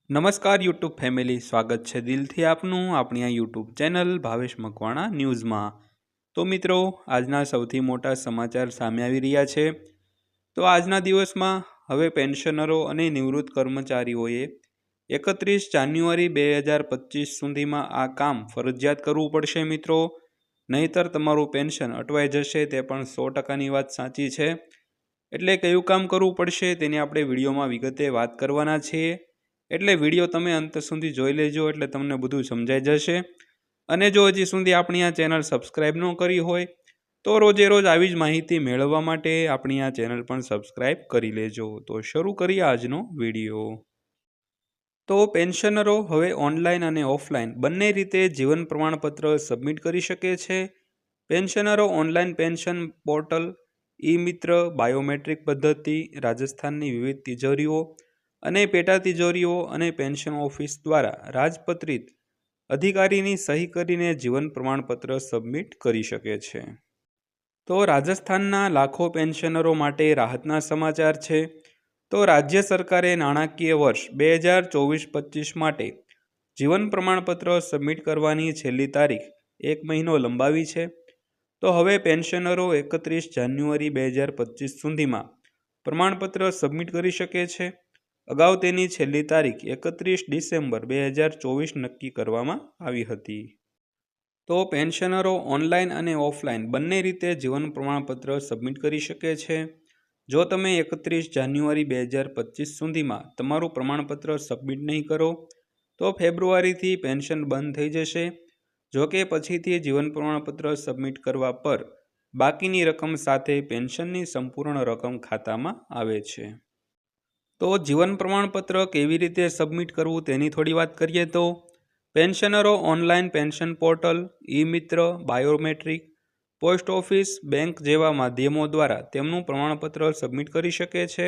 નમસ્કાર YouTube family, સ્વાગત છે દિલથી આપનું આપણી આ યુટ્યુબ ચેનલ ભાવેશ મકવાણા ન્યૂઝમાં। તો મિત્રો, આજના સૌથી મોટા સમાચાર સામે આવી રહ્યા છે। તો આજના દિવસમાં હવે પેન્શનરો અને નિવૃત્ત કર્મચારીઓએ 31 જાન્યુઆરી 2025 સુધીમાં આ કામ ફરજિયાત કરવું પડશે મિત્રો, નહીંતર તમારું પેન્શન અટવાઈ જશે। તે પણ 100%ની વાત સાચી છે। એટલે કયું કામ કરવું પડશે તેની આપણે વિડીયોમાં વિગતે વાત કરવાના છીએ, એટલે વિડીયો તમે અંત સુધી જોઈ લેજો, એટલે તમને બધું સમજાઈ જશે। અને જો હજી સુધી આપણી આ ચેનલ સબસ્ક્રાઈબ ન કરી હોય તો રોજે રોજ આવી જ માહિતી મેળવવા માટે આપણી આ ચેનલ પણ સબસ્ક્રાઈબ કરી લેજો। તો શરૂ કરીએ આજનો વિડીયો। તો પેન્શનરો હવે ઓનલાઈન અને ઓફલાઈન બંને રીતે જીવન પ્રમાણપત્ર સબમિટ કરી શકે છે। પેન્શનરો ઓનલાઈન પેન્શન પોર્ટલ, ઈ મિત્ર, બાયોમેટ્રિક પદ્ધતિ, રાજસ્થાનની વિવિધ તિજોરીઓ અને પેટા તિજોરીઓ અને પેન્શન ઓફિસ દ્વારા રાજપત્રિત અધિકારીની સહી કરીને જીવન પ્રમાણપત્ર સબમિટ કરી શકે છે। તો રાજસ્થાનના લાખો પેન્શનરો માટે રાહતના સમાચાર છે। તો રાજ્ય સરકારે નાણાકીય વર્ષ 2024-25 માટે જીવન પ્રમાણપત્ર સબમિટ કરવાની છેલ્લી તારીખ 1 મહિનો લંબાવી છે। તો હવે પેન્શનરો 31 જાન્યુઆરી 2025 સુધીમાં પ્રમાણપત્ર સબમિટ કરી શકે છે। અગાઉ તેની છેલ્લી તારીખ 31 ડિસેમ્બર 2024 નક્કી કરવામાં આવી હતી। તો પેન્શનરો ઓનલાઈન અને ઓફલાઈન બંને રીતે જીવન પ્રમાણપત્ર સબમિટ કરી શકે છે। જો તમે 31 જાન્યુઆરી 2025 સુધીમાં તમારું પ્રમાણપત્ર સબમિટ નહીં કરો તો ફેબ્રુઆરીથી પેન્શન બંધ થઈ જશે। જો કે પછીથી જીવન પ્રમાણપત્ર સબમિટ કરવા પર બાકીની રકમ સાથે પેન્શનની સંપૂર્ણ રકમ ખાતામાં આવે છે। તો જીવન પ્રમાણપત્ર કેવી રીતે સબમિટ કરવું તેની થોડી વાત કરીએ। તો પેન્શનરો ઓનલાઈન પેન્શન પોર્ટલ, ઈ મિત્ર, બાયોમેટ્રિક, પોસ્ટ ઓફિસ, બેંક જેવા માધ્યમો દ્વારા તેમનું પ્રમાણપત્ર સબમિટ કરી શકે છે।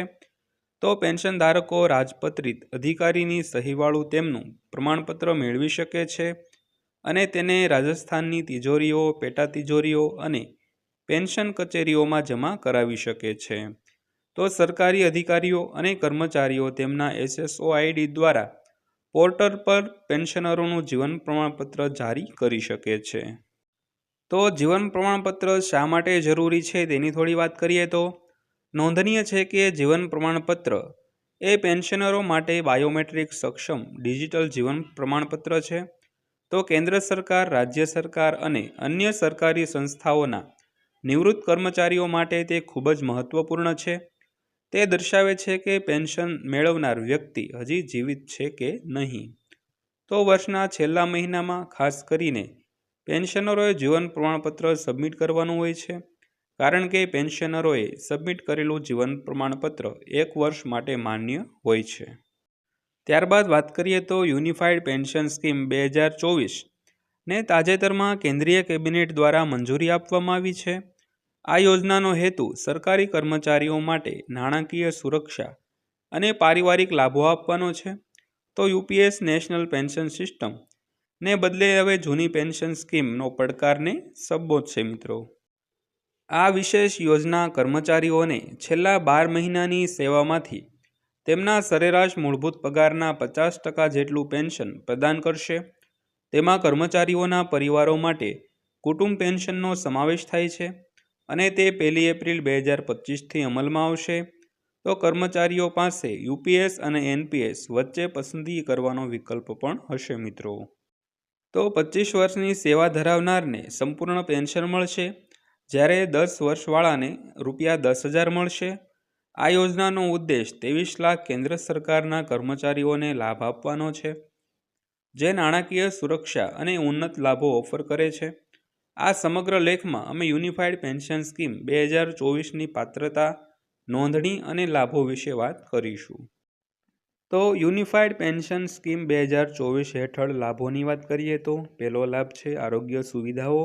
તો પેન્શન ધારકો રાજપત્રિત અધિકારીની સહીવાળું તેમનું પ્રમાણપત્ર મેળવી શકે છે અને તેને રાજસ્થાનની તિજોરીઓ, પેટા તિજોરીઓ અને પેન્શન કચેરીઓમાં જમા કરાવી શકે છે। તો સરકારી અધિકારીઓ અને કર્મચારીઓ તેમના SSOID દ્વારા પોર્ટલ પર પેન્શનરોનું જીવન પ્રમાણપત્ર જારી કરી શકે છે। તો જીવન પ્રમાણપત્ર શા માટે જરૂરી છે તેની થોડી વાત કરીએ। તો નોંધનીય છે કે જીવન પ્રમાણપત્ર એ પેન્શનરો માટે બાયોમેટ્રિક સક્ષમ ડિજિટલ જીવન પ્રમાણપત્ર છે। તો કેન્દ્ર સરકાર, રાજ્ય સરકાર અને અન્ય સરકારી સંસ્થાઓના નિવૃત્ત કર્મચારીઓ માટે તે ખૂબ જ મહત્વપૂર્ણ છે। તે દર્શાવે છે કે પેન્શન મેળવનાર વ્યક્તિ હજી જીવિત છે કે નહીં। તો વર્ષના છેલ્લા મહિનામાં ખાસ કરીને પેન્શનરોએ જીવન પ્રમાણપત્ર સબમિટ કરવાનું હોય છે, કારણ કે પેન્શનરોએ સબમિટ કરેલું જીવન પ્રમાણપત્ર 1 વર્ષ માટે માન્ય હોય છે। ત્યારબાદ વાત કરીએ તો યુનિફાઈડ પેન્શન સ્કીમ 2024 ને તાજેતરમાં કેન્દ્રીય કેબિનેટ દ્વારા મંજૂરી આપવામાં આવી છે। આ યોજનાનો હેતુ સરકારી કર્મચારીઓ માટે નાણાકીય સુરક્ષા અને પારિવારિક લાભો આપવાનો છે। તો UPS નેશનલ પેન્શન સિસ્ટમ ને બદલે હવે જૂની પેન્શન સ્કીમનો પડકારને સંબોધશે મિત્રો। આ વિશેષ યોજના કર્મચારીઓને છેલ્લા 12 મહિનાની સેવામાંથી તેમના સરેરાશ મૂળભૂત પગારના 50% જેટલું પેન્શન પ્રદાન કરશે। તેમાં કર્મચારીઓના પરિવારો માટે કુટુંબ પેન્શનનો સમાવેશ થાય છે અને તે 1 એપ્રિલ 2025થી અમલમાં આવશે। તો કર્મચારીઓ પાસે UPS અને NPS વચ્ચે પસંદગી કરવાનો વિકલ્પ પણ હશે મિત્રો। તો 25 વર્ષની સેવા ધરાવનારને સંપૂર્ણ પેન્શન મળશે, જ્યારે 10 વર્ષવાળાને ₹10,000 મળશે। આ યોજનાનો ઉદ્દેશ 23 લાખ કેન્દ્ર સરકારના કર્મચારીઓને લાભ આપવાનો છે, જે નાણાકીય સુરક્ષા અને ઉન્નત લાભો ઓફર કરે છે। આ સમગ્ર લેખમાં અમે યુનિફાઈડ પેન્શન સ્કીમ 2024ની પાત્રતા, નોંધણી અને લાભો વિશે વાત કરીશું। તો યુનિફાઈડ પેન્શન સ્કીમ 2024 હેઠળ લાભોની વાત કરીએ તો પહેલો લાભ છે આરોગ્ય સુવિધાઓ।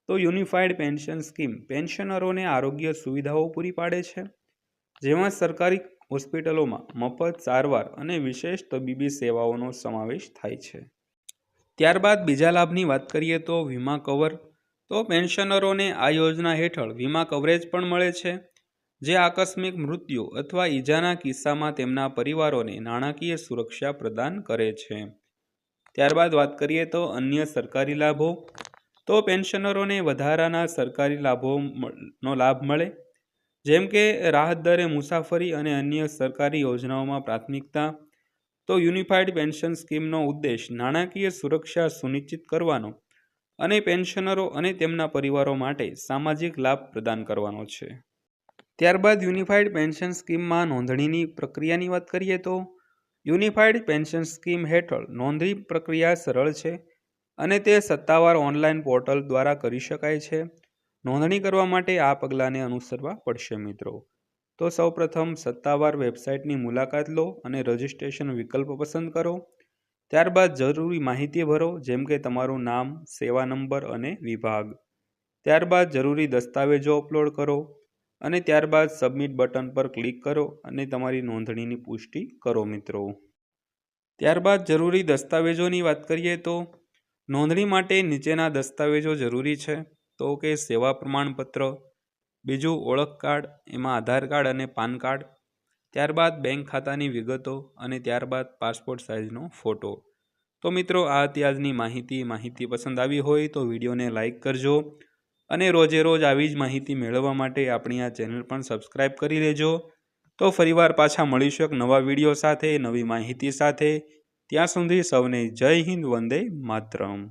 તો યુનિફાઈડ પેન્શન સ્કીમ પેન્શનરોને આરોગ્ય સુવિધાઓ પૂરી પાડે છે, જેમાં સરકારી હોસ્પિટલોમાં મફત સારવાર અને વિશેષ તબીબી સેવાઓનો સમાવેશ થાય છે। ત્યારબાદ બીજા લાભની વાત કરીએ તો વીમા કવર। તો પેન્શનરોને આ યોજના હેઠળ વીમા કવરેજ પણ મળે છે, જે આકસ્મિક મૃત્યુ અથવા ઈજાના કિસ્સામાં તેમના પરિવારોને નાણાકીય સુરક્ષા પ્રદાન કરે છે. ત્યારબાદ વાત કરીએ તો અન્ય સરકારી લાભો. તો પેન્શનરોને વધારાના સરકારી લાભોનો લાભ મળે, જેમ કે રાહત દરે મુસાફરી અને અન્ય સરકારી યોજનાઓમાં પ્રાથમિકતા. તો યુનિફાઈડ પેન્શન સ્કીમનો ઉદ્દેશ નાણાકીય સુરક્ષા સુનિશ્ચિત કરવાનો અને પેન્શનરો અને તેમના પરિવારો માટે સામાજિક લાભ પ્રદાન કરવાનો છે. ત્યારબાદ યુનિફાઈડ પેન્શન સ્કીમમાં નોંધણીની પ્રક્રિયાની વાત કરીએ તો યુનિફાઈડ પેન્શન સ્કીમ હેઠળ નોંધણી પ્રક્રિયા સરળ છે અને તે સત્તાવાર ઓનલાઈન પોર્ટલ દ્વારા કરી શકાય છે. નોંધણી કરવા માટે આ પગલાંને અનુસરવા પડશે મિત્રો. તો સૌપ્રથમ સત્તાવાર વેબસાઇટની મુલાકાત લો અને રજિસ્ટ્રેશન વિકલ્પ પસંદ કરો. ત્યારબાદ જરૂરી માહિતી ભરો, જેમ કે તમારું નામ, સેવા નંબર અને વિભાગ. ત્યારબાદ જરૂરી દસ્તાવેજો અપલોડ કરો અને ત્યારબાદ સબમિટ બટન પર ક્લિક કરો અને તમારી નોંધણીની પુષ્ટિ કરો મિત્રો. ત્યારબાદ જરૂરી દસ્તાવેજોની વાત કરીએ તો નોંધણી માટે નીચેના દસ્તાવેજો જરૂરી છે. તો કે સેવા પ્રમાણપત્ર, બીજું ઓળખ કાર્ડ, એમાં આધાર કાર્ડ અને પાન કાર્ડ, ત્યારબાદ બેંક ખાતાની વિગતો અને ત્યારબાદ પાસપોર્ટ સાઇઝનો ફોટો. તો મિત્રો આ હતી આજની માહિતી પસંદ આવી હોય તો વિડીયોને લાઇક કરજો અને રોજે રોજ આવી જ માહિતી મેળવવા માટે આપણી આ ચેનલ પણ સબસ્ક્રાઈબ કરી લેજો. તો ફરીવાર પાછા મળીશું એક નવા વિડીયો સાથે, નવી માહિતી સાથે. ત્યાં સુધી સૌને જય હિન્દ, વંદે માતરમ.